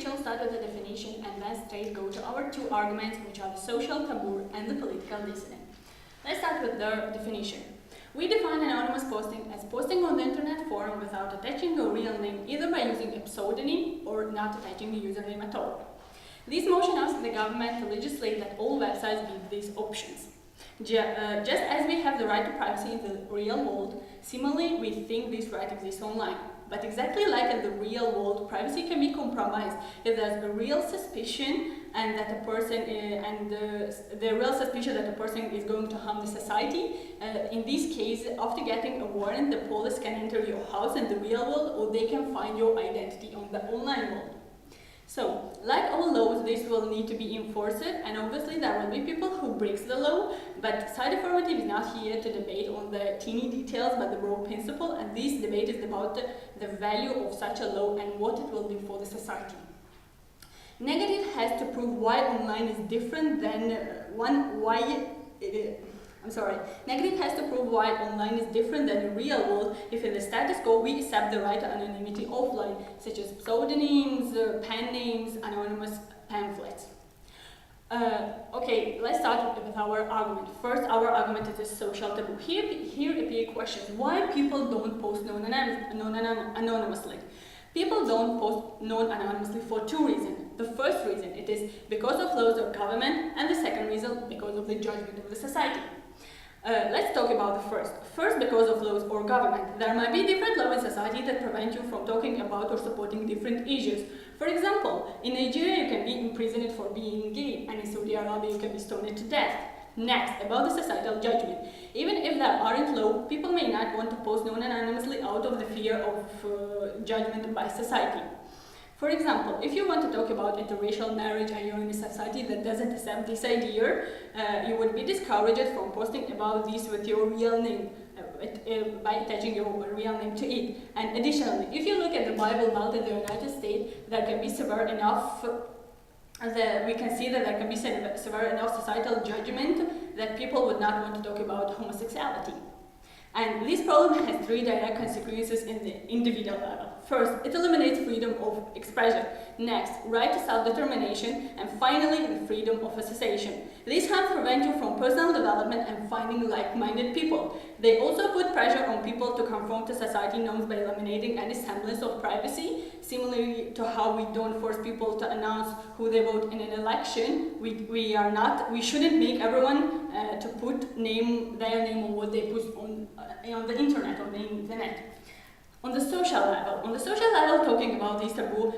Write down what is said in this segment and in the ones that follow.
shall start with the definition and then straight go to our two arguments, which are the social taboo and the political dissident. Let's start with the definition. We define anonymous posting as posting on the internet forum without attaching a real name, either by using a pseudonym or not attaching a username at all. This motion asks the government to legislate that all websites give these options. Just as we have the right to privacy in the real world, similarly we think this right exists online. But exactly like in the real world, privacy can be compromised if there's a real suspicion and that a person the real suspicion that a person is going to harm the society. In this case, after getting a warrant, the police can enter your house in the real world, or they can find your identity on the online world. So, like all laws, this will need to be enforced, and obviously there will be people who breaks the law, but Side Affirmative is not here to debate on the teeny details, but the broad principle, and this debate is about the value of such a law and what it will do for the society. Negative has to prove why online is different than Negative has to prove why online is different than the real world if in the status quo we accept the right to anonymity offline, such as pseudonyms, pen names, anonymous pamphlets. Okay, let's start with our argument. First, our argument is a social taboo. Here appear questions. Why people don't post anonymously? People don't post non-anonymously for two reasons. The first reason, it is because of laws of government, and the second reason, because of the judgment of the society. Let's talk about the first. First, because of laws or government. There might be different laws in society that prevent you from talking about or supporting different issues. For example, in Nigeria you can be imprisoned for being gay, and in Saudi Arabia you can be stoned to death. Next, about the societal judgment. Even if there aren't laws, people may not want to post non-anonymously out of the fear of judgment by society. For example, if you want to talk about interracial marriage and you're in a society that doesn't accept this idea, you would be discouraged from posting about this with your real name, by attaching your real name to it. And additionally, if you look at the Bible Belt in the United States, there can be severe enough we can see that there can be severe enough societal judgment that people would not want to talk about homosexuality. And this problem has three direct consequences in the individual level. First, it eliminates freedom of expression. Next, right to self-determination. And finally, the freedom of association. These harms prevent you from personal development and finding like-minded people. They also put pressure on people to conform to society norms by eliminating any semblance of privacy. Similarly to how we don't force people to announce who they vote in an election, we shouldn't make everyone to put their name on what they put on the internet, on the internet. On the social level, talking about this taboo,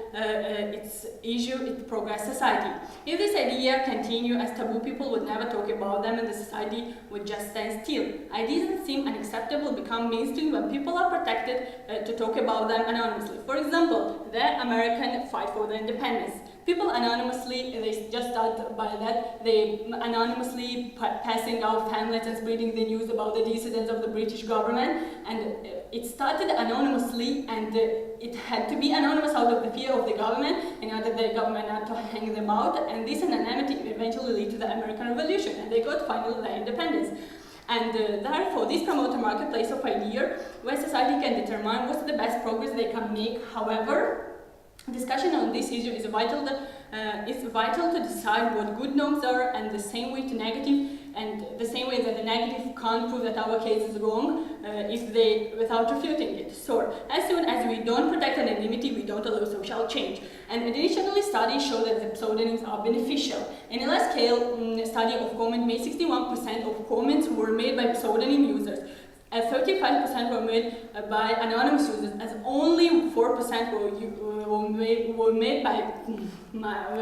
it progress society. If this idea continue as taboo, people would never talk about them and the society would just stand still. Ideas seem unacceptable become mainstream when people are protected to talk about them anonymously. For example, the American fight for the independence. People anonymously, they just start by that, they anonymously passing out pamphlets and spreading the news about the dissidents of the British government, and it started anonymously, and it had to be anonymous out of the fear of the government in order the government not to hang them out, and this anonymity eventually led to the American Revolution, and they got finally their independence. And therefore, this promotes a marketplace of ideas where society can determine what's the best progress they can make. However, discussion on this issue is vital to decide what good norms are, and the same way to negative, and the same way that the negative can't prove that our case is wrong without refuting it. So, as soon as we don't protect anonymity, we don't allow social change. And additionally, studies show that the pseudonyms are beneficial. In a large scale study of comment made, 61% of comments were made by pseudonym users. 35% were made by anonymous users, as only 4% were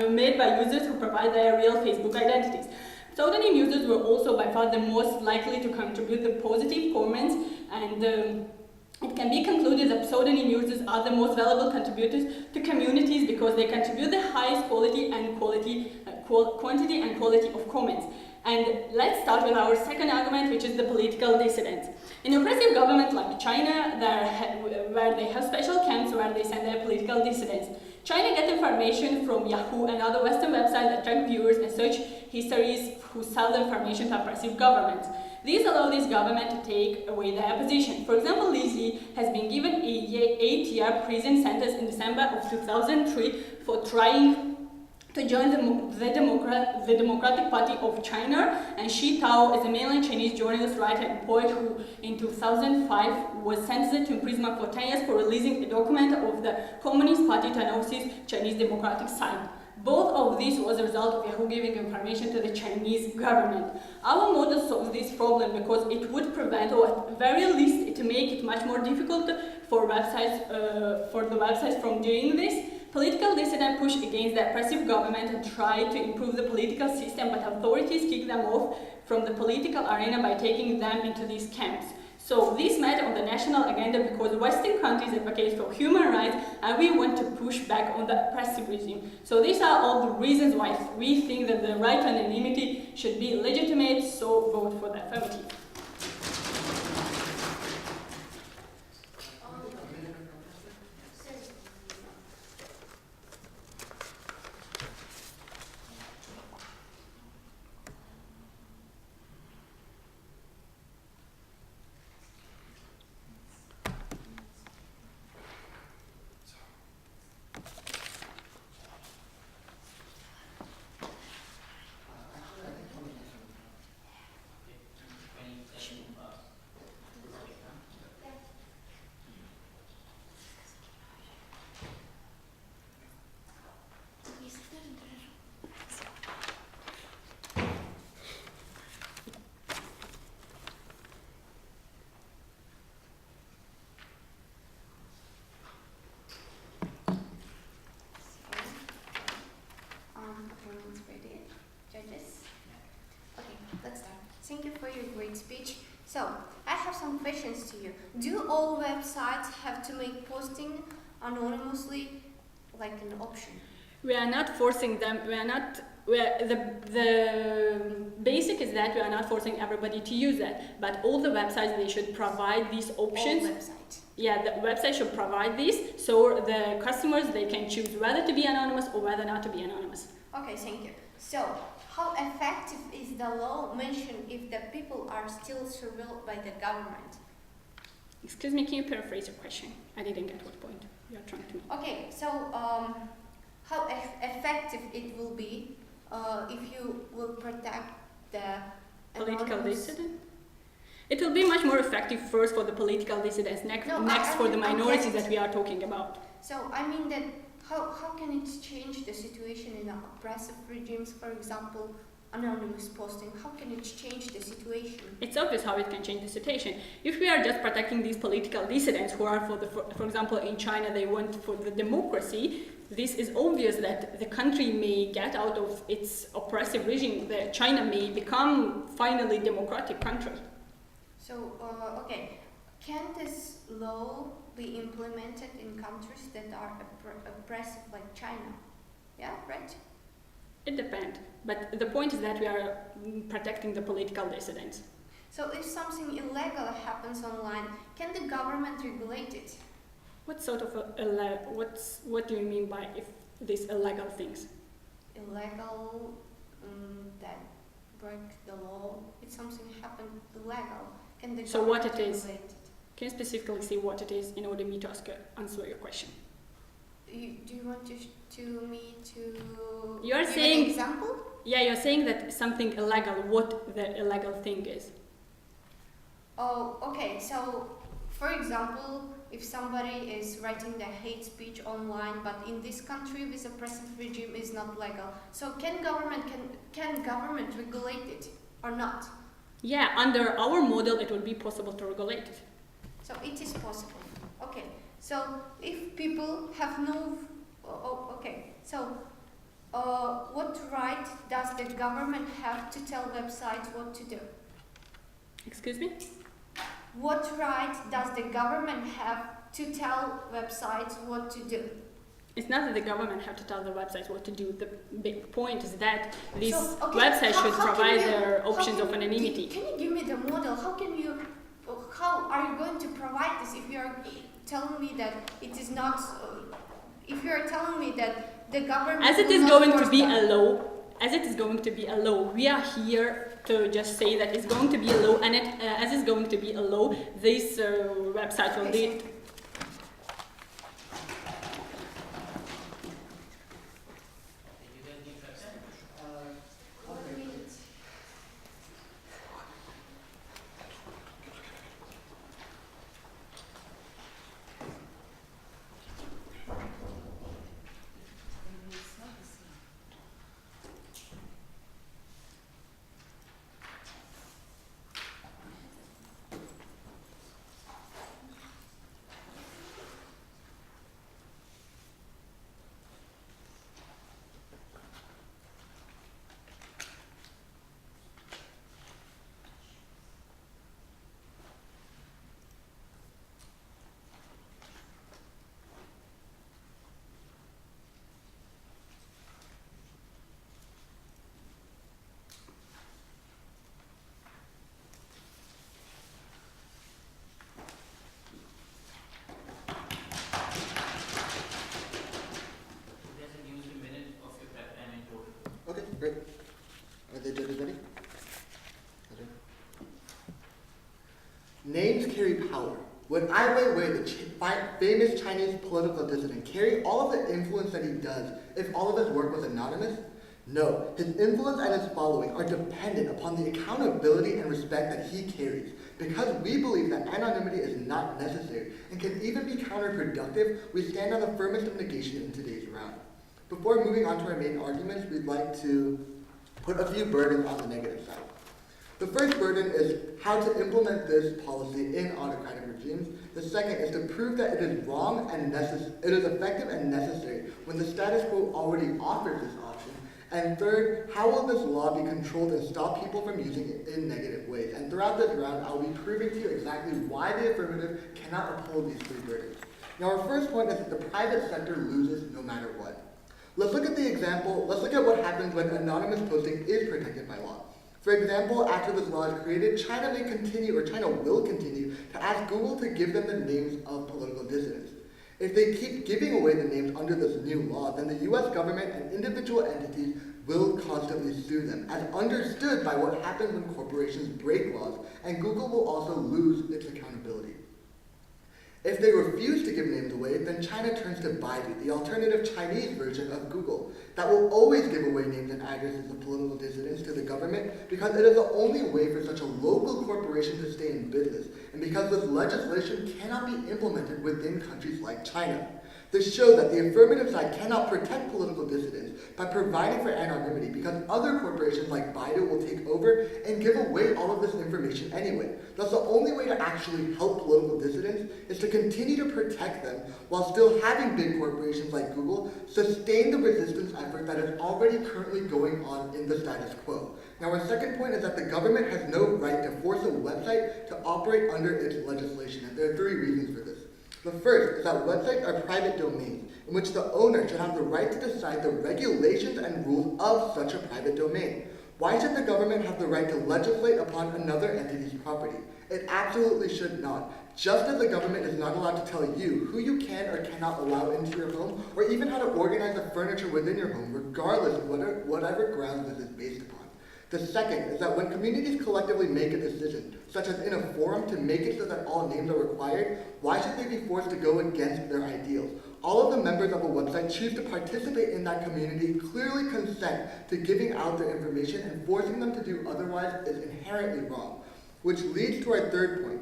made by users who provide their real Facebook identities. Pseudonym users were also by far the most likely to contribute the positive comments, and it can be concluded that pseudonym users are the most valuable contributors to communities because they contribute the highest quantity and quality of comments. And let's start with our second argument, which is the political dissidents. In oppressive governments like China, where they have special camps where they send their political dissidents. China gets information from Yahoo and other Western websites that track viewers and search histories who sell the information to oppressive governments. These allow this government to take away the opposition. For example, Lizzie has been given a 8-year prison sentence in December of 2003 for trying to join the Democratic Party of China, and Shi Tao is a mainland Chinese journalist, writer, and poet who in 2005 was sentenced to imprisonment for 10 years for releasing a document of the Communist Party to an overseas Chinese democratic side. Both of these was a result of Yahoo giving information to the Chinese government. Our model solves this problem because it would prevent, or at very least it make it much more difficult for the websites from doing this. Political dissidents push against the oppressive government and try to improve the political system, but authorities kick them off from the political arena by taking them into these camps. So this matter on the national agenda because Western countries advocate for human rights and we want to push back on the oppressive regime. So these are all the reasons why we think that the right to anonymity should be legitimate, so vote for the affirmative. Thank you for your great speech. So, I have some questions to you. Do all websites have to make posting anonymously like an option? We are not forcing them. The basic is that we are not forcing everybody to use that. But all the websites, they should provide these options. All websites. Yeah, the website should provide these, so the customers, they can choose whether to be anonymous or whether not to be anonymous. Okay, thank you. So, how effective is the law mentioned if the people are still surveilled by the government? Excuse me, can you paraphrase your question? I didn't get what point you are trying to make. Okay, so how effective it will be if you will protect the political dissident? It will be much more effective first for the political dissidents, next for the minorities that we are talking about. So I mean that how can it change the situation in oppressive regimes, for example, anonymous posting? How can it change the situation? It's obvious how it can change the situation. If we are just protecting these political dissidents who are, for example, in China, they want for the democracy, this is obvious that the country may get out of its oppressive regime, that China may become finally democratic country. So, okay, can this law be implemented in countries that are oppressive like China? Yeah, right? It depends, but the point is that we are protecting the political dissidents. So if something illegal happens online, can the government regulate it? What sort of what do you mean by if these illegal things? Illegal that break the law. If something happened illegal, can the so government what it is? regulate it? Can you specifically say what it is in order for me to answer your question? Do you want me to You are give saying an example? Yeah, you're saying that something illegal. What the illegal thing is? Oh, okay. So, for example, if somebody is writing the hate speech online, but in this country this oppressive regime is not legal, so can government regulate it or not? Yeah, under our model, it would be possible to regulate it. So it is possible. Okay. So if people have no, okay. So what right does the government have to tell websites what to do? Excuse me? What right does the government have to tell websites what to do? It's not that the government have to tell the websites what to do. The big point is that these websites should provide their options of anonymity. Can you give me the model? How are you going to provide this if you are telling me that it is not? If you are telling me that the government as it is going to be a law, as it is going to be a law, we are here to just say that it's going to be a law, and as it's going to be a law, this website will lead. Okay, great. Are the judges ready? Okay. Names carry power. Would Ai Weiwei, the famous Chinese political dissident, carry all of the influence that he does if all of his work was anonymous? No, his influence and his following are dependent upon the accountability and respect that he carries. Because we believe that anonymity is not necessary and can even be counterproductive, we stand on the firmest of negation in today's round. Before moving on to our main arguments, we'd like to put a few burdens on the negative side. The first burden is how to implement this policy in autocratic regimes. The second is to prove that it is wrong and it is effective and necessary when the status quo already offers this option. And third, how will this law be controlled and stop people from using it in negative ways? And throughout this round, I'll be proving to you exactly why the affirmative cannot uphold these three burdens. Now, our first point is that the private sector loses no matter what. Let's look at what happens when anonymous posting is protected by law. For example, after this law is created, China will continue to ask Google to give them the names of political dissidents. If they keep giving away the names under this new law, then the US government and individual entities will constantly sue them, as understood by what happens when corporations break laws, and Google will also lose its accountability. If they refuse to give names away, then China turns to Baidu, the alternative Chinese version of Google, that will always give away names and addresses of political dissidents to the government because it is the only way for such a local corporation to stay in business, and because this legislation cannot be implemented within countries like China. This shows that the affirmative side cannot protect political dissidents by providing for anonymity because other corporations like Baidu will take over and give away all of this information anyway. Thus, the only way to actually help political dissidents is to continue to protect them while still having big corporations like Google sustain the resistance effort that is already currently going on in the status quo. Now, our second point is that the government has no right to force a website to operate under its legislation, and there are three reasons for this. The first is that websites are private domains, in which the owner should have the right to decide the regulations and rules of such a private domain. Why should the government have the right to legislate upon another entity's property? It absolutely should not. Just as the government is not allowed to tell you who you can or cannot allow into your home, or even how to organize the furniture within your home, regardless of whatever grounds this is based upon. The second is that when communities collectively make a decision, such as in a forum to make it so that all names are required, why should they be forced to go against their ideals? All of the members of a website choose to participate in that community, clearly consent to giving out their information, and forcing them to do otherwise is inherently wrong. Which leads to our third point,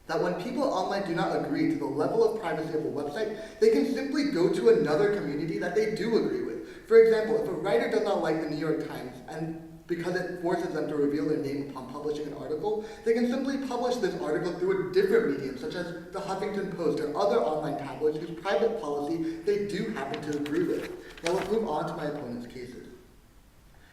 that when people online do not agree to the level of privacy of a website, they can simply go to another community that they do agree with. For example, if a writer does not like the New York Times, and because it forces them to reveal their name upon publishing an article, they can simply publish this article through a different medium, such as the Huffington Post or other online tabloids whose private policy they do happen to agree with. Now let's move on to my opponent's cases.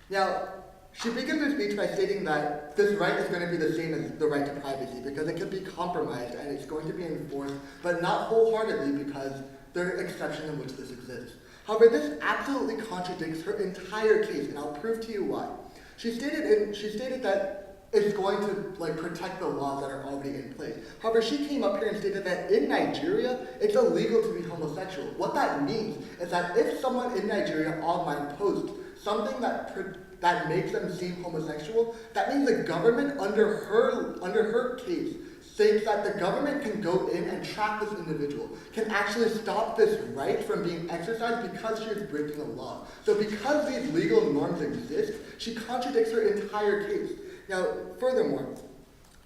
Now, she begins her speech by stating that this right is going to be the same as the right to privacy because it can be compromised and it's going to be enforced, but not wholeheartedly because there are exceptions in which this exists. However, this absolutely contradicts her entire case, and I'll prove to you why. She stated that it's going to protect the laws that are already in place. However, she came up here and stated that in Nigeria, it's illegal to be homosexual. What that means is that if someone in Nigeria online posts something that makes them seem homosexual, that means the government under her case states that the government can go in and track this individual, can actually stop this right from being exercised because she is breaking the law. So because these legal norms exist, she contradicts her entire case. Now, furthermore,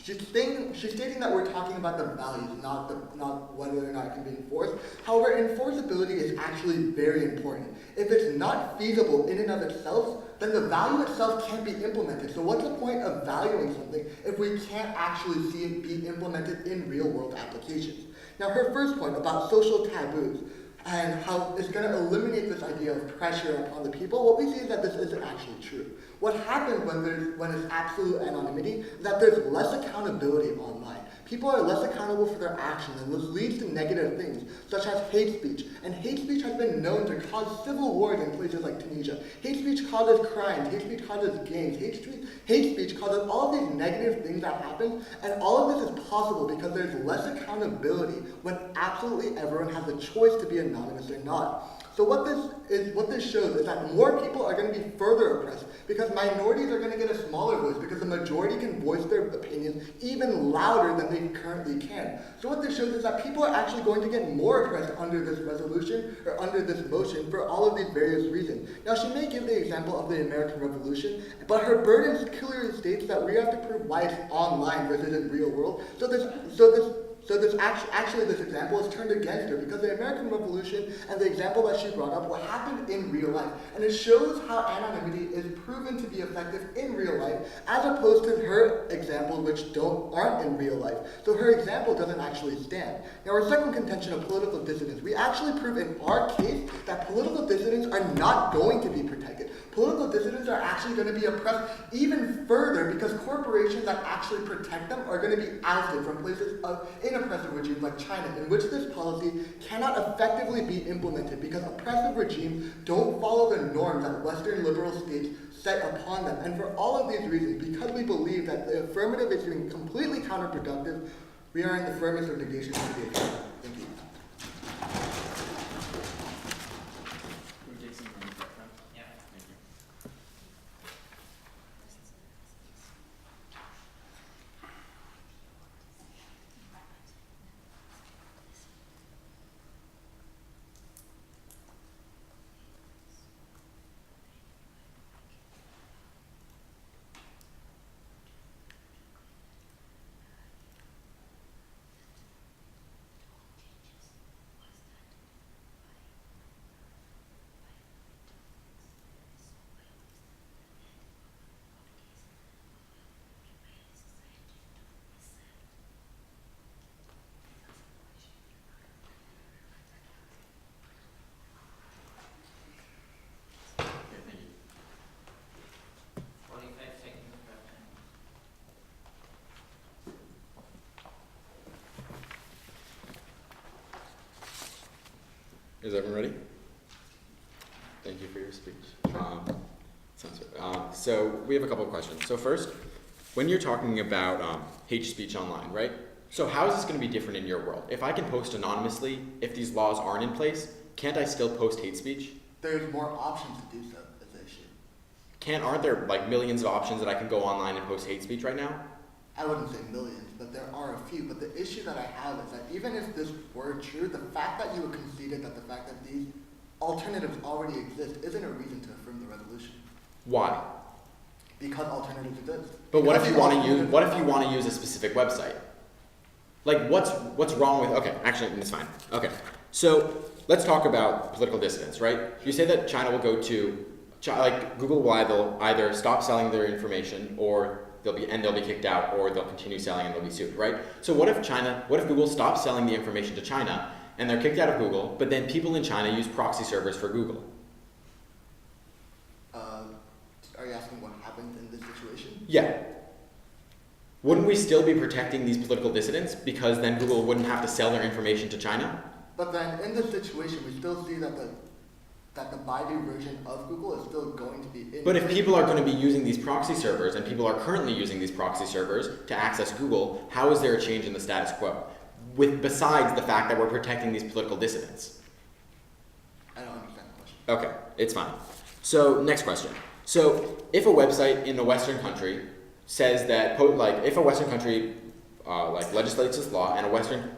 she's stating that we're talking about the values, not whether or not it can be enforced. However, enforceability is actually very important. If it's not feasible in and of itself, then the value itself can't be implemented. So what's the point of valuing something if we can't actually see it be implemented in real-world applications? Now, her first point about social taboos and how it's going to eliminate this idea of pressure upon the people, what we see is that this isn't actually true. What happens when it's absolute anonymity is that there's less accountability online. People are less accountable for their actions, and this leads to negative things, such as hate speech. And hate speech has been known to cause civil wars in places like Tunisia. Hate speech causes crimes, hate speech causes gangs, hate speech causes all of these negative things that happen, and all of this is possible because there's less accountability when absolutely everyone has a choice to be anonymous or not. So what this shows is that more people are going to be further oppressed because minorities are going to get a smaller voice because the majority can voice their opinions even louder than they currently can. So what this shows is that people are actually going to get more oppressed under this resolution or under this motion for all of these various reasons. Now she may give the example of the American Revolution, but her burden clearly states that we have to prove why it's online versus in real world. So this example is turned against her because the American Revolution and the example that she brought up what happened in real life. And it shows how anonymity is proven to be effective in real life as opposed to her examples which aren't in real life. So her example doesn't actually stand. Now our second contention of political dissidents, we actually prove in our case that political dissidents are not going to be protected. Political dissidents are actually going to be oppressed even further because corporations that actually protect them are going to be ousted from places in oppressive regimes like China, in which this policy cannot effectively be implemented because oppressive regimes don't follow the norms that Western liberal states set upon them. And for all of these reasons, because we believe that the affirmative is being completely counterproductive, we are in the firmest of negations of the affirmative. Thank you. Is everyone ready? Thank you for your speech. So we have a couple of questions. So first, when you're talking about hate speech online, right? So how is this going to be different in your world? If I can post anonymously, if these laws aren't in place, can't I still post hate speech? There's more options to do so, is the issue. Aren't there like millions of options that I can go online and post hate speech right now? I wouldn't say millions, but there are a few. But the issue that I have is that even if this were true, the fact that you conceded that the fact that these alternatives already exist isn't a reason to affirm the resolution. Why? Because alternatives exist. But what if you want to use a specific website? Like what's wrong with? Okay, actually it's fine. Okay, so let's talk about political dissidents, right? You say that China will go to, like Google will either stop selling their information or they'll be kicked out, or they'll continue selling and they'll be sued, right? So what if Google stops selling the information to China and they're kicked out of Google, but then people in China use proxy servers for Google? Are you asking what happens in this situation? Yeah. Wouldn't we still be protecting these political dissidents because then Google wouldn't have to sell their information to China? But then in this situation, we still see that the Baidu version of Google is still going to be in. But if people are going to be using these proxy servers, and people are currently using these proxy servers to access Google, how is there a change in the status quo? Besides the fact that we're protecting these political dissidents? I don't understand the question. Okay, it's fine. So next question. So if a website in a Western country says that, if a Western country legislates this law and a Western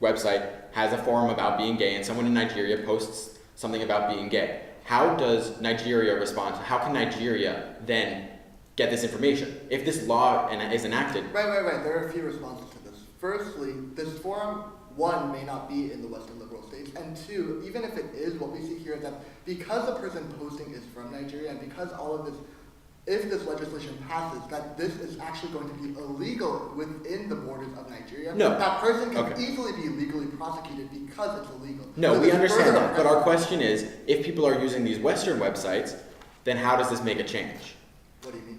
website has a forum about being gay and someone in Nigeria posts something about being gay, how does Nigeria respond? How can Nigeria then get this information? If this law is enacted... Right. There are a few responses to this. Firstly, this forum, one, may not be in the Western liberal states, and two, even if it is, what we see here is that because the person posting is from Nigeria, and because all of this, if this legislation passes, that this is actually going to be illegal within the borders of Nigeria, No. that person can Okay. easily be legally prosecuted because it's illegal. No, So we this understand further that, but our question is, if people are using these Western websites, then how does this make a change? What do you mean?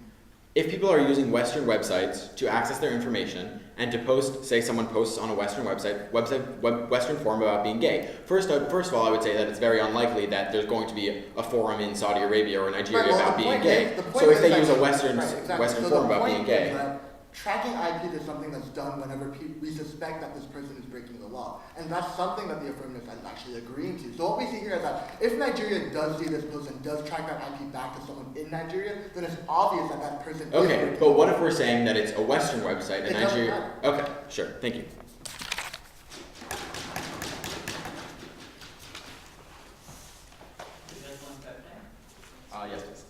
If people are using Western websites to access their information and to post, say someone posts on a Western Western forum about being gay, first of all, I would say that it's very unlikely that there's going to be a forum in Saudi Arabia or Nigeria Right, well, about the being point gay. is- the point So if is they that- use a Western right, exactly. Western So forum the about point being is gay, that tracking IPs is something that's done whenever we suspect that this person is breaking the law. And that's something that the affirmative side is actually agreeing to. So what we see here is that if Nigeria does see this post and does track that IP back to someone in Nigeria, then it's obvious that that person is okay, breaking but the what law. if we're saying that it's a Western website and It doesn't Nigeria? Okay, sure, thank you. Yes, please.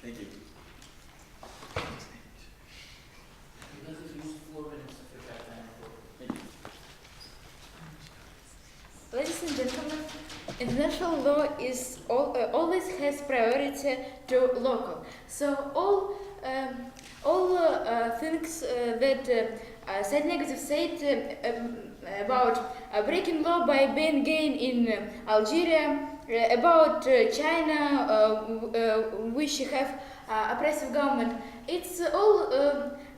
Thank you. Ladies and gentlemen, international law is always has priority to local. So all things that side negative said about breaking law by being gay in Algeria, about China, which have oppressive government. It's all.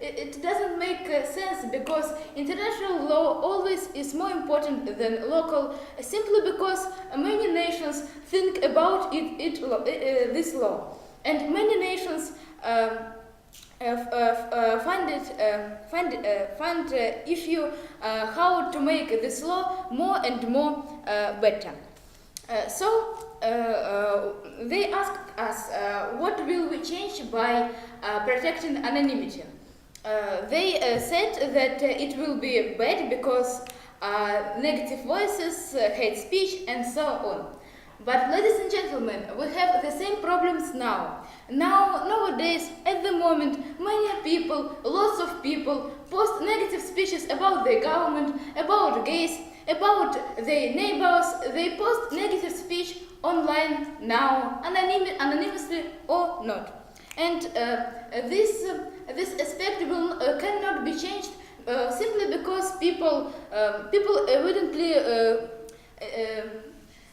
It doesn't make sense because international law always is more important than local, simply because many nations think about this law, and many nations find issue how to make this law more and more better. They asked us what will we change by protecting anonymity. They said that it will be bad because negative voices, hate speech, and so on. But ladies and gentlemen, we have the same problems now. Nowadays, at the moment, many people, lots of people, post negative speeches about their government, about gays, about their neighbors. They post negative speech online now, anonymously or not. And this aspect cannot be changed simply because people evidently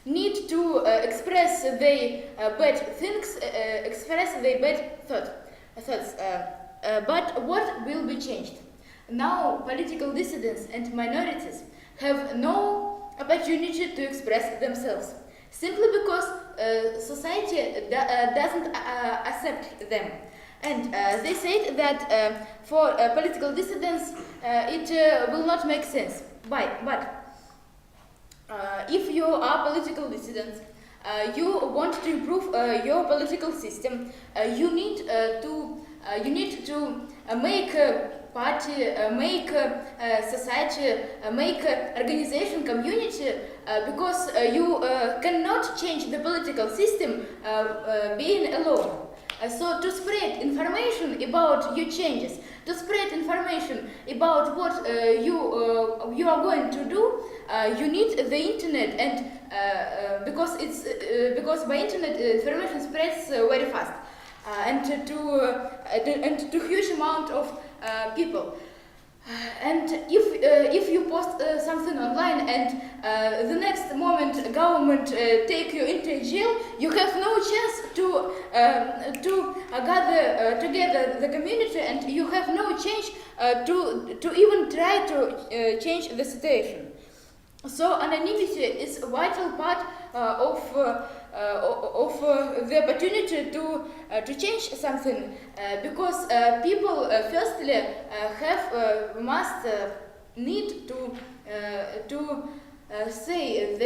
need to express their bad things, express their bad thoughts. But what will be changed? Now political dissidents and minorities have no opportunity to express themselves, simply because society doesn't accept them. And they said that for political dissidents it will not make sense. But if you are political dissidents, you want to improve your political system, you need to make a party, make society, make organization, community, because you cannot change the political system being alone. So to spread information about your changes, to spread information about what you are going to do, you need the internet, and because by internet information spreads very fast, and to huge amount of people. And if you post something online and the next moment government take you into jail, you have no chance to gather together the community, and you have no chance to even try to change the situation. So anonymity is a vital part of the opportunity to change something, because people firstly must need to say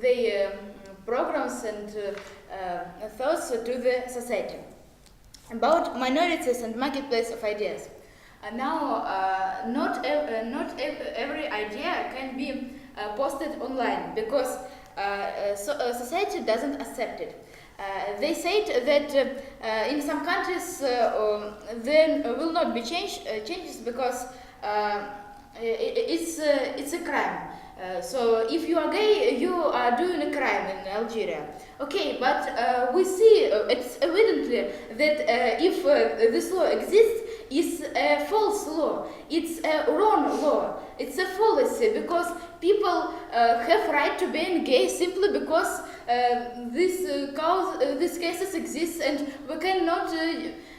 they programs and thoughts to the society about minorities and marketplace of ideas. Now, not every idea can be posted online because society doesn't accept it. They said that in some countries there will not be changes because it's a crime. So if you are gay, you are doing a crime in Algeria. Okay, but we see it's evidently that if this law exists, it's a false law. It's a wrong law. It's a fallacy because people have right to being gay simply because these cases exist, and we cannot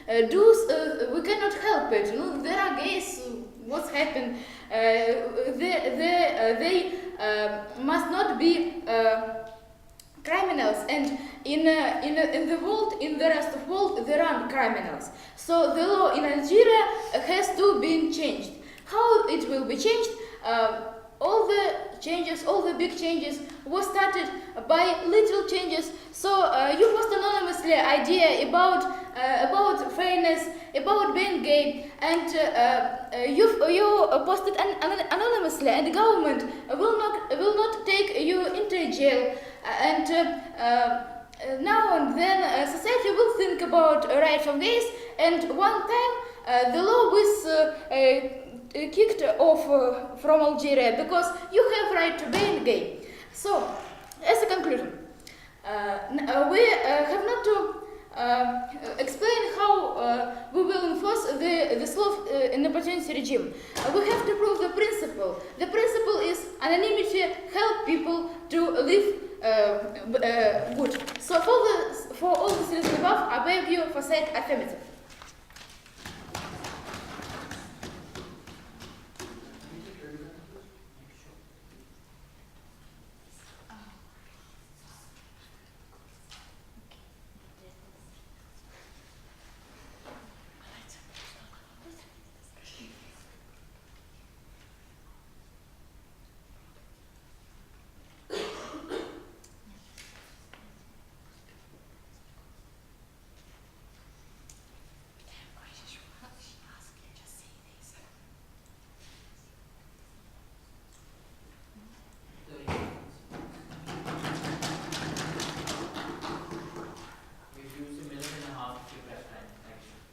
we cannot help it. You know, there are gays. What's happened? They must not be criminals, and in the world, in the rest of the world, there are criminals. So the law in Algeria has to be changed. How it will be changed? All the changes, all the big changes, was started by little changes. So you post anonymously idea about fairness, about being gay, and you posted anonymously, and the government will not take you into jail, and now and then society will think about rights of gays, and one time the law was kicked off from Algeria because you have right to be gay. So, as a conclusion, we have not to explain how we will enforce the law in opportunity regime. We have to prove the principle. The principle is anonymity help people to live good. So for all the reasons above, I beg you for said affirmative.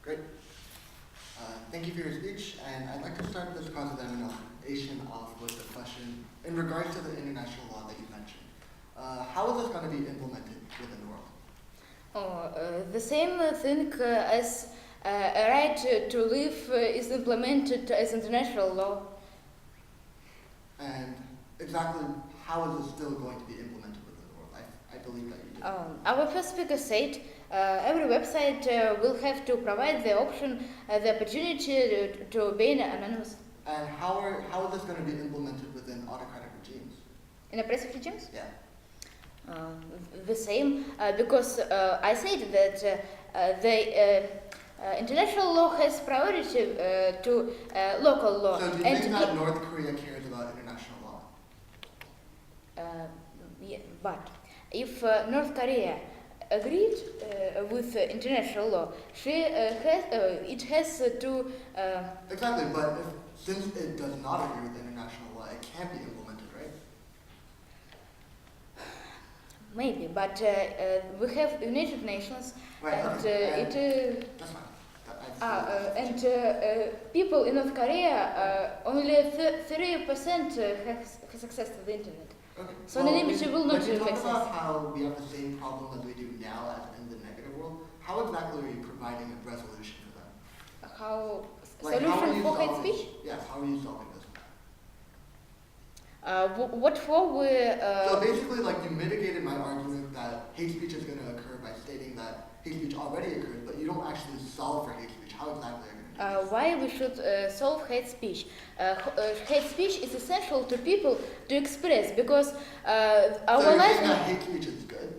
Great. Thank you for your speech, and I'd like to start this cross-examination off with a question in regards to the international law that you mentioned. How is this going to be implemented within the world? The same thing as a right to live is implemented as international law. And exactly how is this still going to be implemented within the world? I believe that you did. Our first speaker said every website will have to provide the option, the opportunity to be anonymous. And how is this going to be implemented within autocratic regimes? In oppressive regimes? Yeah. The same, because I said that the international law has priority to local law. So do you think that North Korea cares about international law? Yeah, but if North Korea agreed with international law, it has to. Exactly, but since it does not agree with international law, it can't be implemented, right? Maybe, but we have United Nations, Right, and okay. That's fine. People in North Korea only 30% has access to the internet. Okay. So anonymity will not when you talk make about sense. how we have the same problem as we do now as in the negative world, how exactly are you providing a resolution for that? How Like, how are solution you for hate solving- speech? Yes, how are you solving this? What for we? So basically, like, you mitigated my argument that hate speech is going to occur by stating that hate speech already occurs, but you don't actually solve for hate speech. How exactly are you going to do this? Why we should solve hate speech? Hate speech is essential to people to express because So our you're life. saying that hate speech is good?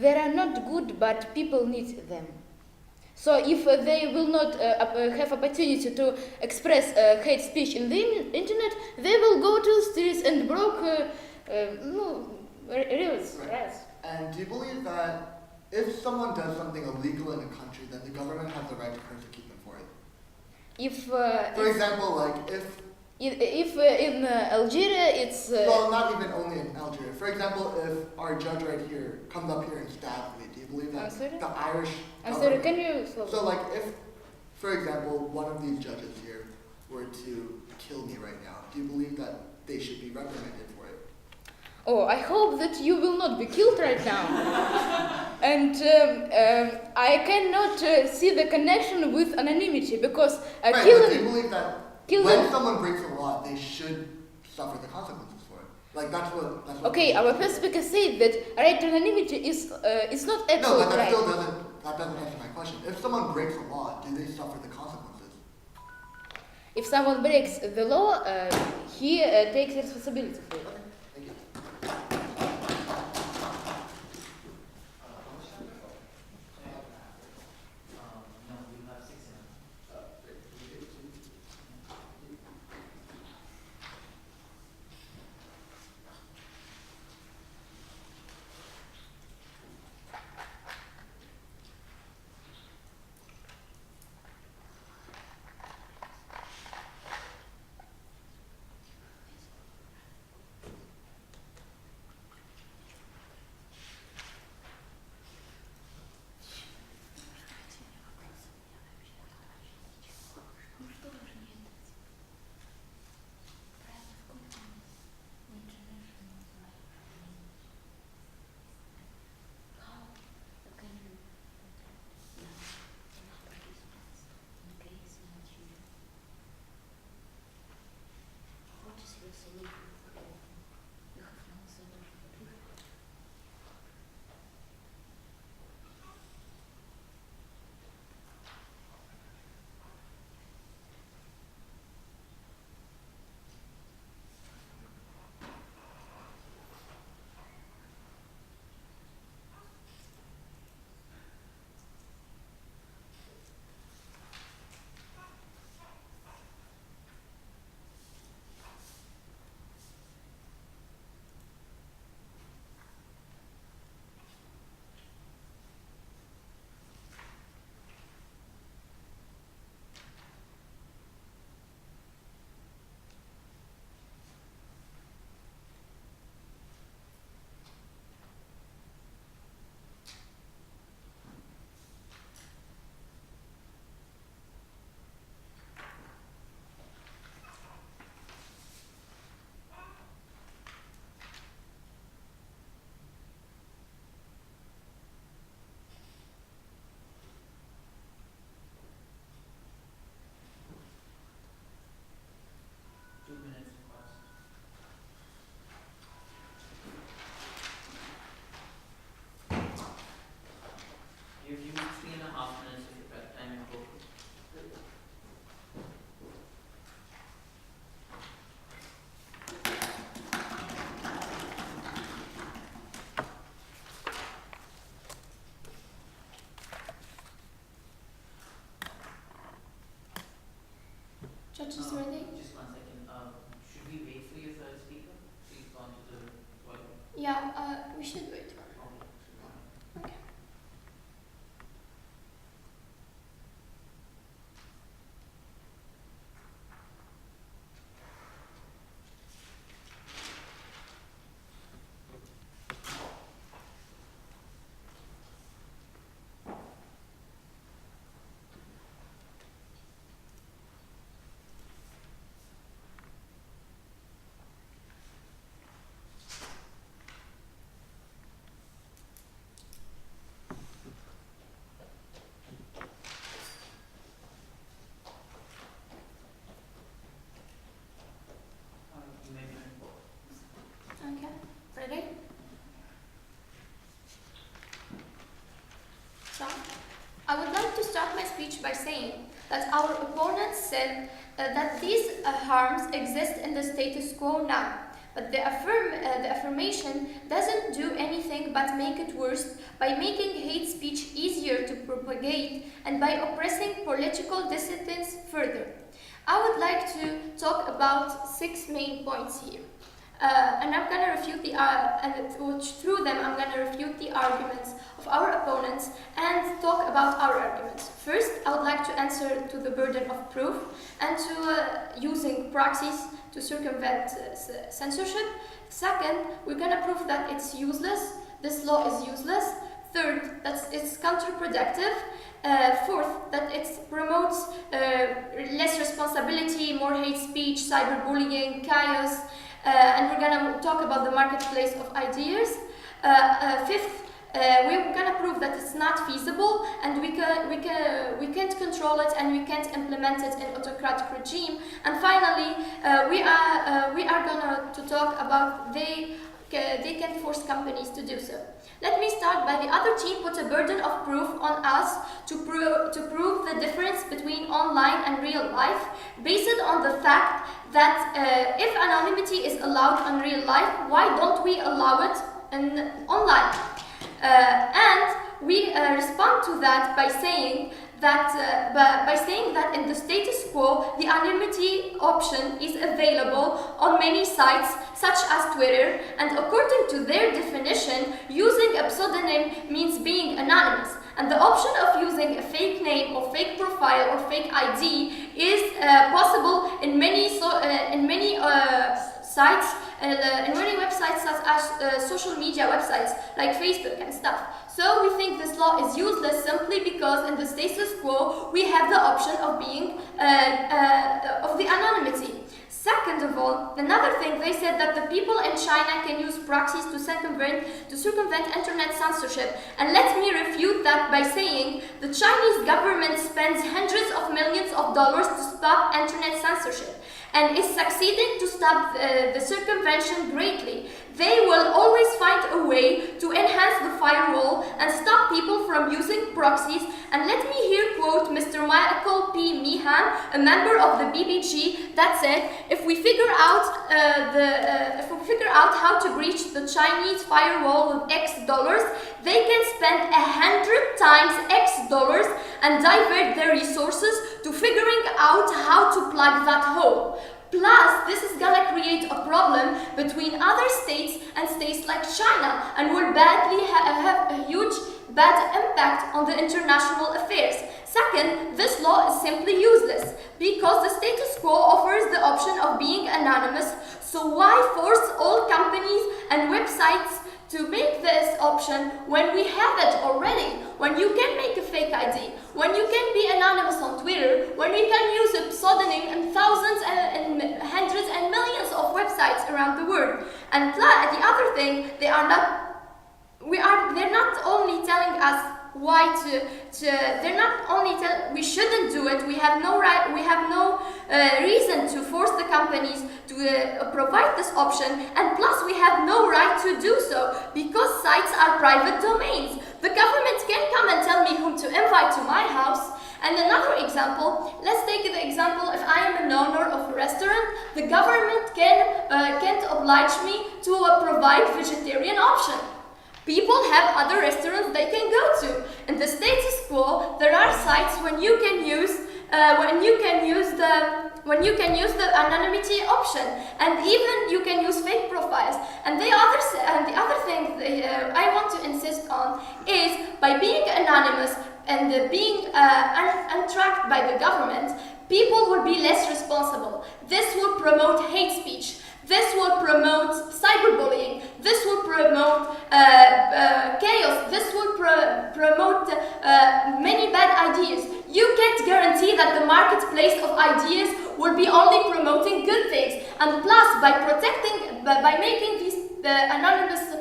They are not good, but people need them. So if they will not have opportunity to express hate speech in the internet, they will go to the streets and broke rules. Right. And do you believe that if someone does something illegal in a country, then the government has the right to persecute them for it? If For example, like if in Algeria it's well, not even only in Algeria. For example, if our judge right here comes up here and stabs me, do you believe that I'm sorry? the Irish I'm sorry, government- can you slow So, like, if, for example, one of these judges here were to kill me right now, do you believe that they should be reprimanded for it? Oh, I hope that you will not be killed right now. And I cannot see the connection with anonymity because Right, but killing. do you believe that when someone breaks a law, they should suffer the consequences for it? Like, that's what. Okay, our first speaker said that right to anonymity is not No, absolute but that right. still doesn't answer my question. If someone breaks a law, do they suffer the consequences? If someone breaks the law, he takes responsibility for it. Okay, thank you. No, you have 6 minutes. Yeah, we should wait. Okay. Okay, ready? So, I would like to start my speech by saying that our opponents said that these harms exist in the status quo now, but the affirmation doesn't do anything but make it worse by making hate speech easier to propagate and by oppressing political dissidents further. I would like to talk about 6 main points here. And I'm gonna refute through them I'm gonna refute the arguments of our opponents and talk about our arguments. First, I would like to answer to the burden of proof and to using proxies to circumvent censorship. Second, we're gonna prove that it's useless. This law is useless. Third, that it's counterproductive. Fourth, that it promotes less responsibility, more hate speech, cyberbullying, chaos. And we're gonna talk about the marketplace of ideas. Fifth, we're gonna prove that it's not feasible, and we can't control it, and we can't implement it in autocratic regime. And finally, we are gonna to talk about they can force companies to do so. Let me start by the other team put a burden of proof on us to prove the difference between online and real life, based on the fact that if anonymity is allowed on real life, why don't we allow it in online? And we respond to that by saying that in the status quo, the anonymity option is available on many sites such as Twitter, and according to their definition, using a pseudonym means being anonymous. And the option of using a fake name or fake profile or fake ID is possible in many sites, in many websites such as social media websites like Facebook and stuff. So we think this law is useless simply because in the status quo we have the option of being of the anonymity. Second of all, another thing, they said that the people in China can use proxies to circumvent internet censorship. And let me refute that by saying the Chinese government spends hundreds of millions of dollars to stop internet censorship and is succeeding to stop the circumvention greatly. They will always find a way to enhance the firewall and stop people from using proxies. And let me here quote Mr. Michael P. Meehan, a member of the BBG, that said, if we figure out how to breach the Chinese firewall with X dollars, they can spend 100 times X dollars and divert their resources to figuring out how to plug that hole. Plus, this is gonna create a problem between other states and states like China and will badly have a huge bad impact on the international affairs. Second, this law is simply useless because the status quo offers the option of being anonymous, so why force all companies and websites to make this option when we have it already? When you can make a fake ID, when you can be anonymous on Twitter, when we can use a pseudonym in thousands and hundreds and millions of websites around the world. And the other thing, they're not only telling us we shouldn't do it, we have no right, we have no reason to force the companies to provide this option, and plus we have no right to do so because sites are private domains. The government can come and tell me whom to invite to my house. And another example, let's take the example, if I am an owner of a restaurant, the government can't oblige me to provide vegetarian option. People have other restaurants they can go to. In the status quo, there are sites when you can use the when you can use the anonymity option, and even you can use fake profiles. And the other thing I want to insist on is by being anonymous and being untracked by the government, people will be less responsible. This will promote hate speech. This will promote cyberbullying. This will promote chaos. This will promote many bad ideas. You can't guarantee that the marketplace of ideas will be only promoting good things. And plus, by making these anonymous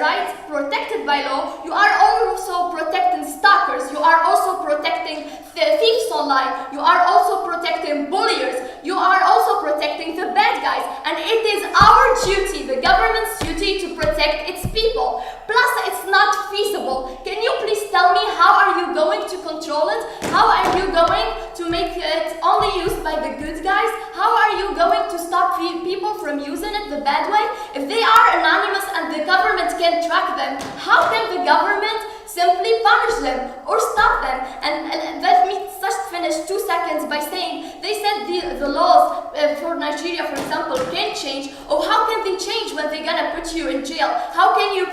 rights protected by law, you are also protecting stalkers. You are also protecting thieves online. You are also protecting bulliers. You are also protecting the bad guys. And it is our duty, the government's duty, to protect its people. Plus, it's not feasible. Can you please tell me how are you going to control it? How are you going to make it only used by the good guys? How are you going to stop people from using it the bad way? If they are anonymous and the government can track them, how can the government simply punish them or stop them? And let me just finish 2 seconds by saying they said the laws for Nigeria, for example, can change. Or how can they change when they're gonna put you in jail? How can you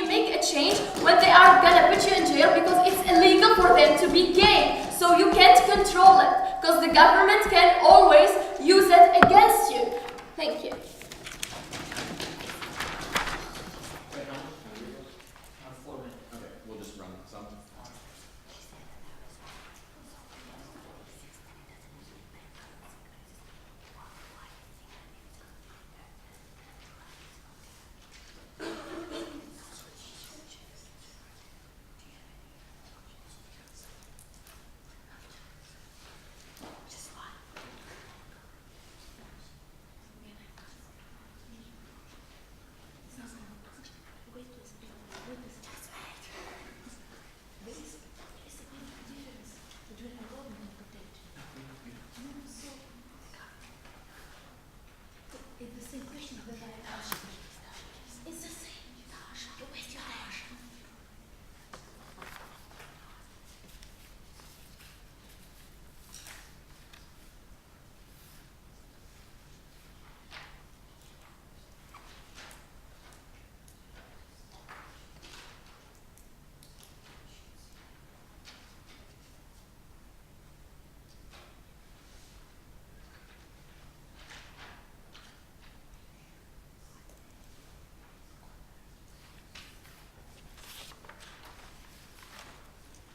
make a change when they are gonna put you in jail because it's illegal for them to be gay? So you can't control it because the government can always use it against you. Thank you. Okay, we'll just run some.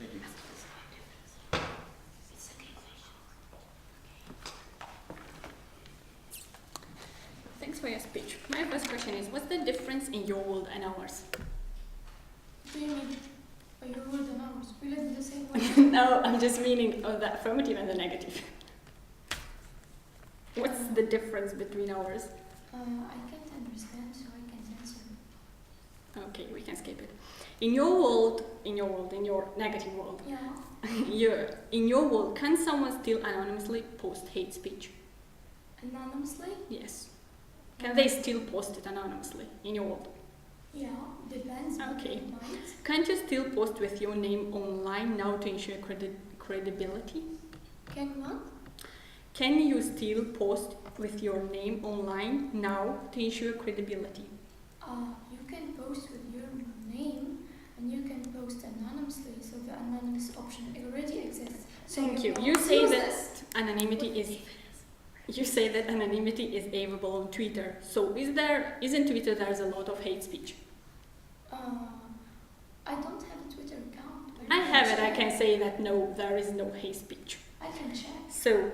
Thank you. Thanks for your speech. My first question is, what's the difference in your world and ours? What do you mean? By your word and ours? We live in the same world. No, I'm just meaning the affirmative and the negative. What's the difference between ours? I can't understand, so I can't answer. Okay, we can skip it. In your negative world, Yeah. in your world, can someone still anonymously post hate speech? Anonymously? Yes. Can they still post it anonymously in your world? Yeah, depends. Okay. Can't you still post with your name online now to ensure credibility? Can what? Can you still post with your name online now to ensure credibility? You can post with your name and you can post anonymously, so the anonymous option already exists. So Thank you. can You say use that this. anonymity is available on Twitter. So isn't Twitter there's a lot of hate speech? I don't have a Twitter account. I have it. I can say that no, there is no hate speech. I can check. So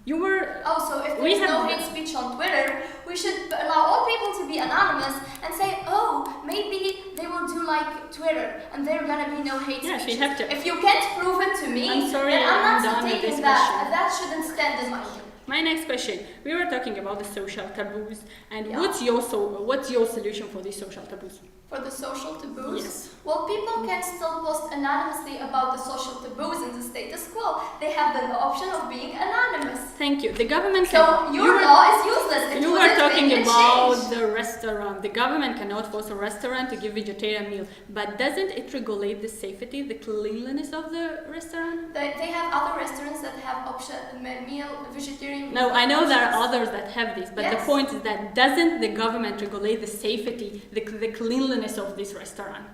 you were. Also, if We there's no have- hate speech on Twitter, we should allow all people to be anonymous and say, oh, maybe they will do like Twitter and there's gonna be no hate Yes, speech. we have to. If you can't prove it to me, I'm sorry, then I'm I'm not done with taking this that. question. That shouldn't stand in my view. My next question. We were talking about the social taboos, and Yeah. what's your solution for these social taboos? For the social taboos? Yes. Well, people can still post anonymously about the social taboos in the status quo. They have the option of being anonymous. Thank you. The government. So your law is useless. It You were wouldn't talking make a about change. the restaurant. The government cannot force a restaurant to give vegetarian meal, but doesn't it regulate the safety, the cleanliness of the restaurant? They have other restaurants that have option meal vegetarian. No, I know there are options. others that have this, but the Yes. point is that doesn't the government regulate the safety, the cleanliness of this restaurant?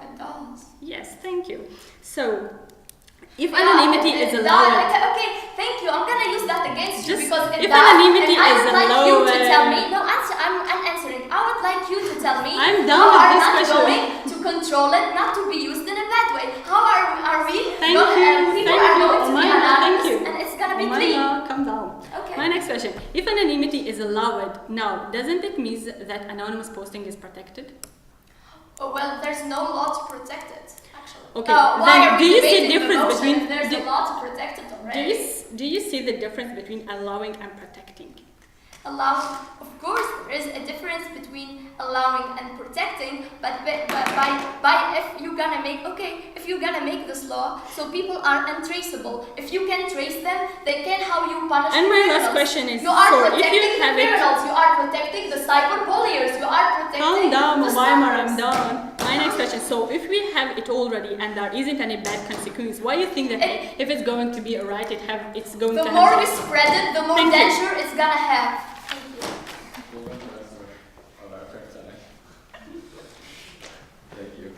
It does. Yes, thank you. So, if Yeah, anonymity it is does. allowed, Okay, thank you. I'm gonna use that against you Just because it if does. anonymity and I is would like you to allowed- tell me. No, I'm answering. I would like you to tell me. I'm how done with are this not question. going to control it, not to be used in a bad way. How are we? Thank going, you, people thank are you, going to be Umayma, anonymous, thank you. and it's gonna be clean. Umayma, calm down. Okay. My next question. If anonymity is allowed now, doesn't it mean that anonymous posting is protected? Oh, well, there's no law to protect it, actually. Okay, Why then are do we you see debating the difference motion between- if there's do- a law to protect it already? Do you see the difference between allowing and protecting? Allowing, of course, there is a difference between allowing and protecting, but by if you're gonna make this law so people are untraceable. If you can trace them, they can how you punish And my last criminals. question is, you are so if protecting you the have it- criminals, you are protecting the cyber bulliers, you are protecting Calm down, the Umayma, stalkers. I'm done. My next question. So, if we have it already and there isn't any bad consequence, why you think that if it's going to be a right, it's going The to more have? we spread it, the more Thank you. danger it's gonna have. Thank you.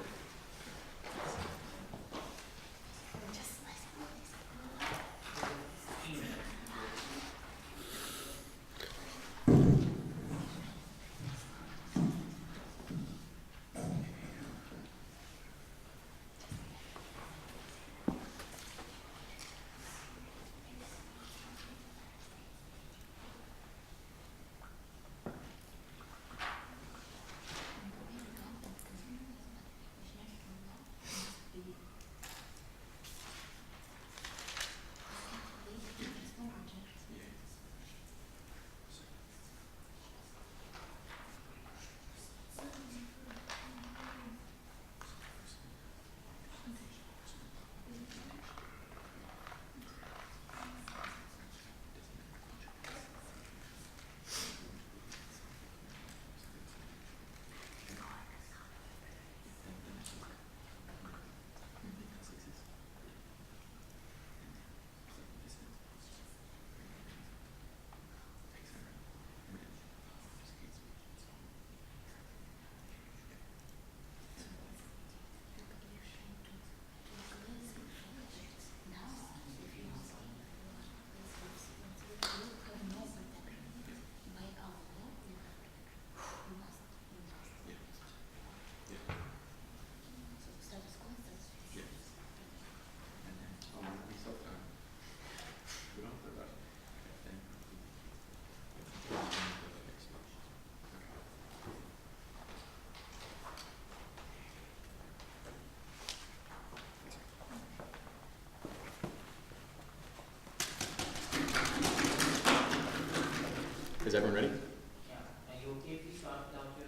Is everyone ready? Are you okay if you start without your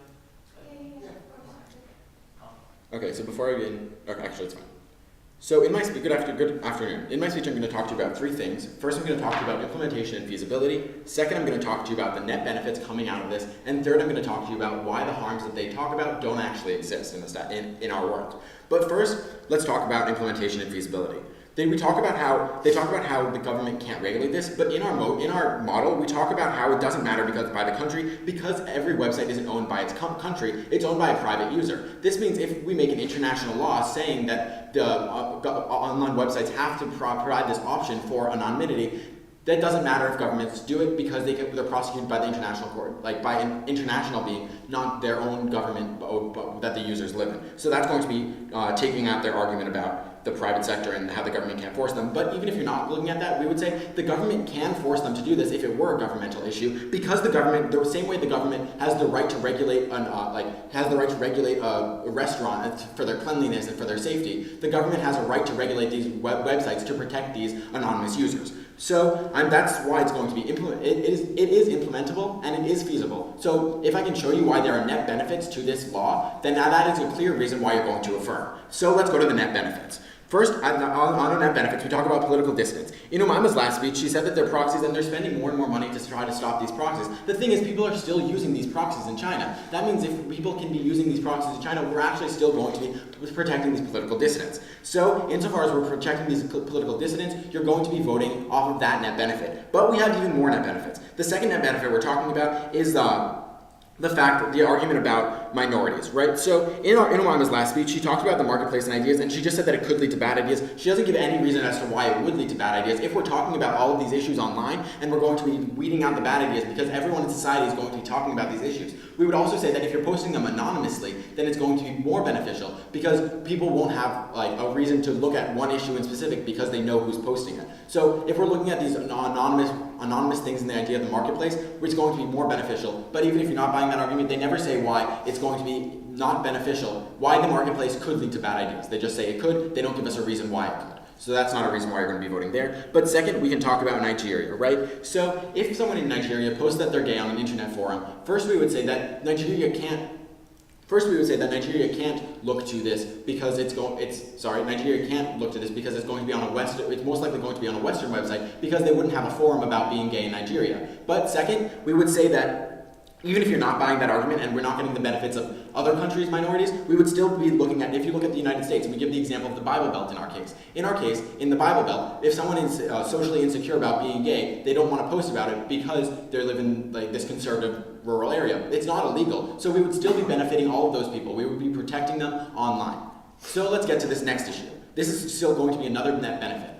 Okay, so before I begin, okay, actually it's fine. So in my speech, good afternoon. In my speech, I'm going to talk to you about three things. First, I'm going to talk to you about implementation and feasibility. Second, I'm going to talk to you about the net benefits coming out of this. And third, I'm going to talk to you about why the harms that they talk about don't actually exist in our world. But first, let's talk about implementation and feasibility. They talk about how the government can't regulate this, but in our model, we talk about how it doesn't matter because every website isn't owned by its country, it's owned by a private user. This means if we make an international law saying that the online websites have to provide this option for anonymity, that doesn't matter if governments do it because they're prosecuted by the international court, like by an international being, not their own government that the users live in. So that's going to be taking out their argument about the private sector and how the government can't force them. But even if you're not looking at that, we would say the government can force them to do this if it were a governmental issue, because the government, the same way the government has the right to regulate a restaurant for their cleanliness and for their safety, the government has a right to regulate these websites to protect these anonymous users. So that's why it's going to be it is implementable and it is feasible. So if I can show you why there are net benefits to this law, then now that is a clear reason why you're going to affirm. So let's go to the net benefits. First, on net benefits, we talk about political dissidents. In Umaima's last speech, she said that they're proxies and they're spending more and more money to try to stop these proxies. The thing is, people are still using these proxies in China. That means if people can be using these proxies in China, we're actually still going to be protecting these political dissidents. So, insofar as we're protecting these political dissidents, you're going to be voting off of that net benefit. But we have even more net benefits. The second net benefit we're talking about is the argument about minorities, right? So in Umaima's last speech, she talked about the marketplace and ideas, and she just said that it could lead to bad ideas. She doesn't give any reason as to why it would lead to bad ideas. If we're talking about all of these issues online, and we're going to be weeding out the bad ideas because everyone in society is going to be talking about these issues, we would also say that if you're posting them anonymously, then it's going to be more beneficial because people won't have like a reason to look at one issue in specific because they know who's posting it. So if we're looking at these anonymous things in the idea of the marketplace, it's going to be more beneficial. But even if you're not buying that argument, they never say why it's going to be not beneficial, why the marketplace could lead to bad ideas. They just say it could, they don't give us a reason why it could. So that's not a reason why you're going to be voting there. But second, we can talk about Nigeria, right? So if someone in Nigeria posts that they're gay on an internet forum, first we would say that Nigeria can't look to this because Nigeria can't look to this because it's most likely going to be on a Western website because they wouldn't have a forum about being gay in Nigeria. But second, we would say that even if you're not buying that argument and we're not getting the benefits of other countries' minorities, we would still be looking at, if you look at the United States, and we give the example of the Bible Belt in our case. In our case, in the Bible Belt, if someone is socially insecure about being gay, they don't want to post about it because they live in like this conservative rural area. It's not illegal. So we would still be benefiting all of those people. We would be protecting them online. So let's get to this next issue. This is still going to be another net benefit.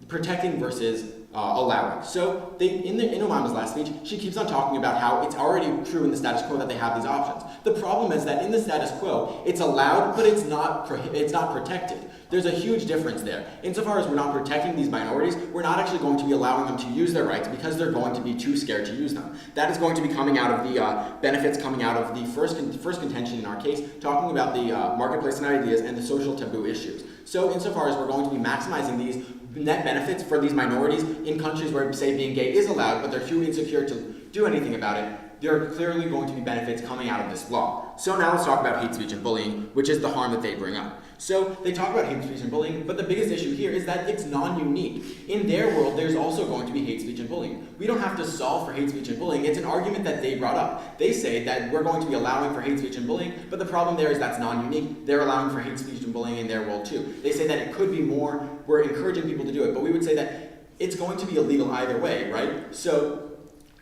Protecting versus allowing. So in Umaima's last speech, she keeps on talking about how it's already true in the status quo that they have these options. The problem is that in the status quo, it's allowed, but it's not protected. There's a huge difference there. Insofar as we're not protecting these minorities, we're not actually going to be allowing them to use their rights because they're going to be too scared to use them. That is going to be coming out of the benefits coming out of the first contention in our case, talking about the marketplace and ideas and the social taboo issues. So insofar as we're going to be maximizing these net benefits for these minorities in countries where, say, being gay is allowed, but they're too insecure to do anything about it, there are clearly going to be benefits coming out of this law. So now let's talk about hate speech and bullying, which is the harm that they bring up. So they talk about hate speech and bullying, but the biggest issue here is that it's non-unique. In their world, there's also going to be hate speech and bullying. We don't have to solve for hate speech and bullying. It's an argument that they brought up. They say that we're going to be allowing for hate speech and bullying, but the problem there is that's non-unique. They're allowing for hate speech and bullying in their world too. They say that it could be more, we're encouraging people to do it, but we would say that it's going to be illegal either way, right? So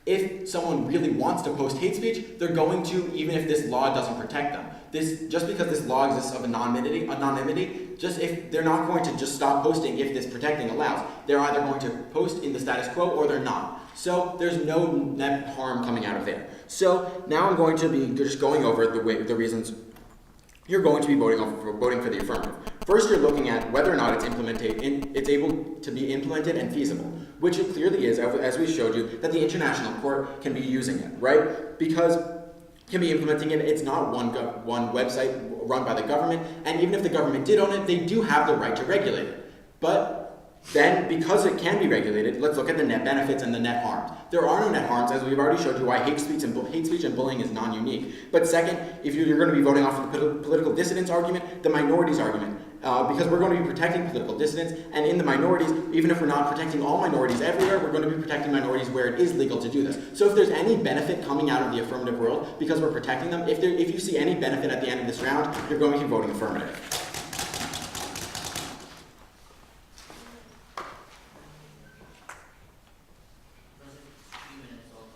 if someone really wants to post hate speech, they're going to, even if this law doesn't protect them. Just because this law exists of anonymity, just if they're not going to just stop posting if this protecting allows. They're either going to post in the status quo or they're not. So there's no net harm coming out of there. So now I'm going to be just going over the reasons you're going to be voting for the affirmative. First, you're looking at whether or not it's able to be implemented and feasible, which it clearly is, as we showed you, that the International Court can be using it, right? Because can be implementing it. It's not one website run by the government, and even if the government did own it, they do have the right to regulate it. But then, because it can be regulated, let's look at the net benefits and the net harms. There are no net harms, as we've already showed you why hate speech and bullying is non-unique. But second, if you're going to be voting off of the political dissidence argument, the minorities argument, because we're going to be protecting political dissidents, and in the minorities, even if we're not protecting all minorities everywhere, we're going to be protecting minorities where it is legal to do this. So if there's any benefit coming out of the affirmative world, because we're protecting them, if you see any benefit at the end of this round, you're going to be voting affirmative. Was it 3 minutes also?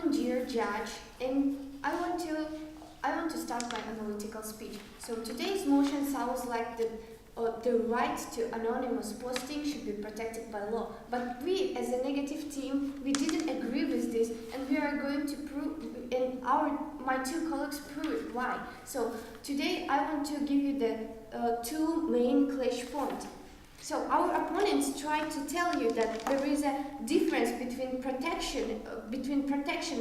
afternoon, dear judge, and I want to start my analytical speech. So today's motion sounds like the right to anonymous posting should be protected by law. But we, as a negative team, we didn't agree with this, and we are going to prove, and my two colleagues prove why. So today I want to give you the two main clash points. So our opponents try to tell you that there is a difference between protection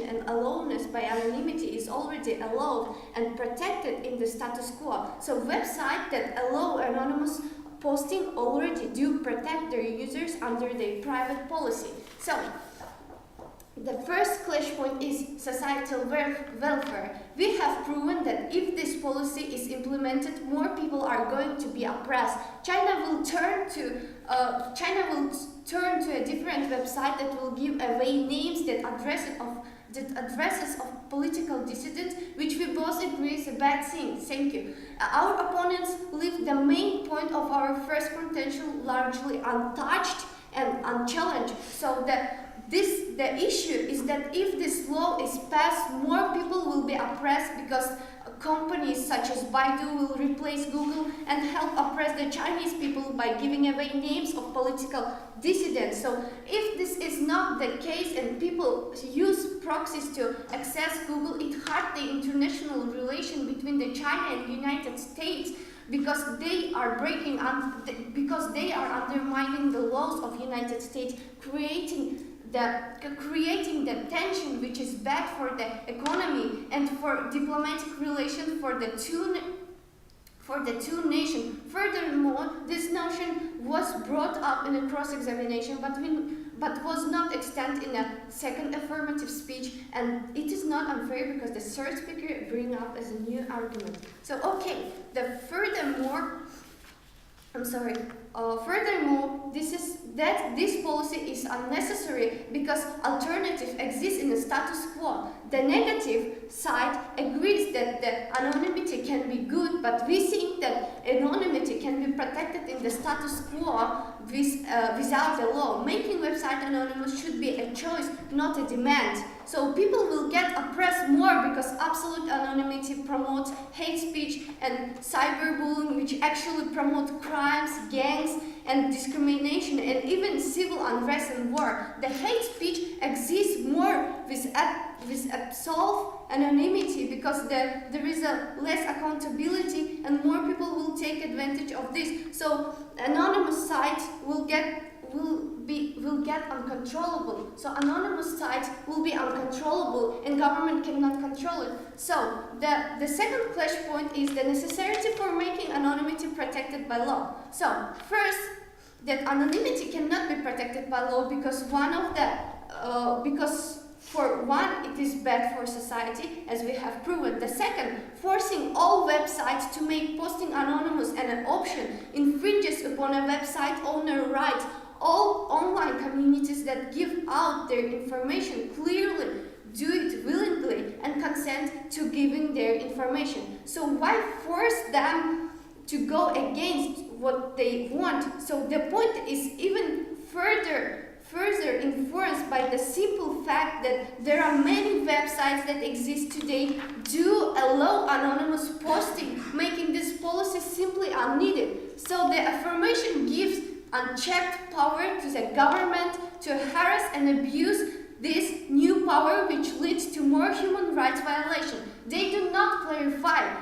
and aloneness by anonymity is already allowed and protected in the status quo. So websites that allow anonymous posting already do protect their users under their private policy. So the first clash point is societal welfare. We have proven that if this policy is implemented, more people are going to be oppressed. China will turn to a different website that will give away names that addresses of political dissidents, which we both agree is a bad thing. Thank you. Our opponents leave the main point of our first contention largely untouched and unchallenged. So the issue is that if this law is passed, more people will be oppressed because companies such as Baidu will replace Google and help oppress the Chinese people by giving away names of political dissidents. So if this is not the case and people use proxies to access Google, it hurts the international relation between the China and United States, because they are undermining the laws of United States, creating the tension which is bad for the economy and for diplomatic relations for the two nations. Furthermore, this notion was brought up in a cross-examination, but was not extended in a second affirmative speech, and it is not unfair because the third speaker bring up as a new argument. So okay, furthermore, this policy is unnecessary because alternative exists in the status quo. The negative side agrees that the anonymity can be good, but we think that anonymity can be protected in the status quo without the law. Making website anonymous should be a choice, not a demand. So people will get oppressed more because absolute anonymity promotes hate speech and cyberbullying, which actually promote crimes, gangs, and discrimination, and even civil unrest and war. The hate speech exists more with absolved anonymity because there is a less accountability and more people will take advantage of this. So anonymous sites will get uncontrollable. So anonymous sites will be uncontrollable and government cannot control it. So the second clash point is the necessity for making anonymity protected by law. So first, that anonymity cannot be protected by law because for one, it is bad for society, as we have proven. The second, forcing all websites to make posting anonymous and an option infringes upon a website owner right. All online communities that give out their information clearly do it willingly and consent to giving their information. So why force them to go against what they want? So the point is even further enforced by the simple fact that there are many websites that exist today do allow anonymous posting, making this policy simply unneeded. So the affirmation gives unchecked power to the government to harass and abuse this new power, which leads to more human rights violations. They do not clarify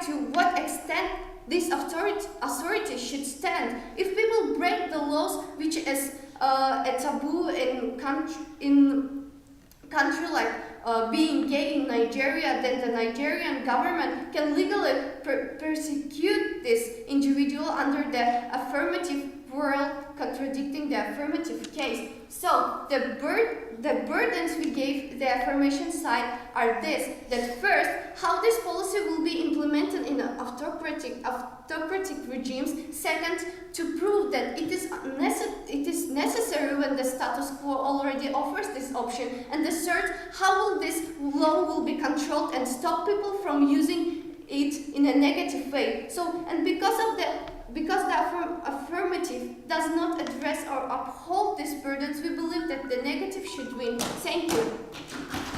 to what extent this authority should stand. If people break the laws, which is a taboo in country like being gay in Nigeria, then the Nigerian government can legally persecute this individual under the affirmative rule, contradicting the affirmative case. So the burdens we gave the affirmation side are this: that first, how this policy will be implemented in autocratic regimes. Second, to prove that it is necessary when the status quo already offers this option. And the third, how will this law will be controlled and stop people from using it in a negative way. So, and because of the because the affirmative does not address or uphold these burdens, we believe that the negative should win. Thank you.